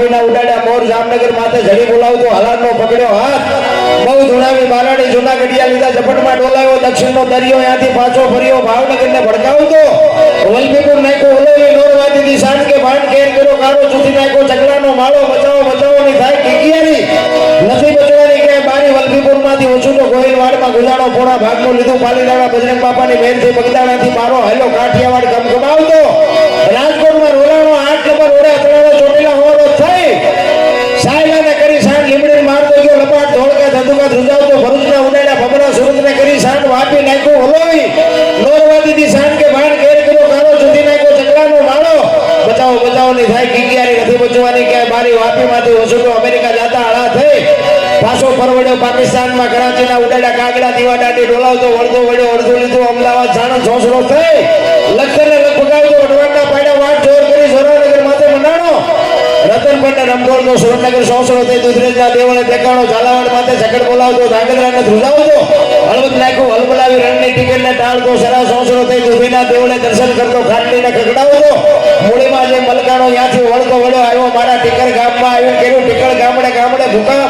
કાંઠીના ઉડાડ્યા મોર જામનગર માથે ઝડી બોલાવતો હલારનો પકડ્યો હાથ બહુ ધુણાવી બાલાડી જૂના ગઢિયા લીધા ઝપટમાં ડોલાયો દક્ષિણનો દરિયો ત્યાંથી પાછો ફર્યો ભાવનગરને ભડકાવતો વલભીપુર નાખ્યો ઓલોવી નોરવાદીથી સાંજ કે ભાન કેર કર્યો કારો ચૂથી નાખ્યો ચકલાનો માળો બચાવો બચાવો ની થાય કિકિયારી નથી બચવાની કે બારી વલભીપુરમાંથી ઓછું તો ગોહિલવાડમાં ગુજારો પોણા ભાગનું લીધું પાલીરાણા બજરંગ બાપાની મહેનથી બગદાણાથી મારો હેલો કાઠિયાવાડ ગમગમાવતો રાજકોટમાં રોલાણો 8 નંબર ઓરે અથડાણો ચોટીલા હોરો થઈ સાયલાને કરી સાંજ લીમડી મારતો ગયો લપાટ ધોળકા ધંધુકા ધ્રુજાવતો ભરૂચના ઉડાડ્યા ભમરા સુરતને કરી સાંજ વાપી નાખ્યો હલોવી નોરવાદીથી સાંજ કે ભાન ઘેર કર્યો કારો ચૂંટી નાખ્યો ચકલાનો માળો બચાવો બચાવો ની થાય કિકિયારી નથી બચવાની કે બારી વાપીમાંથી વસૂલો અમેરિકા જાતા આળા થઈ પાછો પરવડ્યો પાકિસ્તાનમાં કરાચીના ઉડાડ્યા કાગડા દીવા દાંડી ડોલાવતો વળતો વળ્યો અડધું લીધું અમદાવાદ જાણો છોસરો થઈ લખતરને લખપગાવતો વડવાડના પાડ્યા વાટ જોર કરી સુરેન્દ્રનગર માથે મંડાણો રતન પંડે રમગોળતો સુરેન્દ્રનગર છોસરો થઈ દુધરેજના દેવળે દેખાણો ઝાલાવાડ માથે ઝકડ બોલાવતો ધાંગધ્રાને ધ્રુજાવતો હળવદ નાખ્યો હલબલાવી રણની ટિકિટને ટાળતો સરા છોસરો થઈ દુધીના દેવળે દર્શન કરતો ખાટલીને ખગડાવતો મૂળીમાં જે મલકાણો ત્યાંથી વળતો વળ્યો આવ્યો મારા ટીકર ગામમાં આવ્યો કર્યું ટીકર ગામડે ગામડે ભૂકા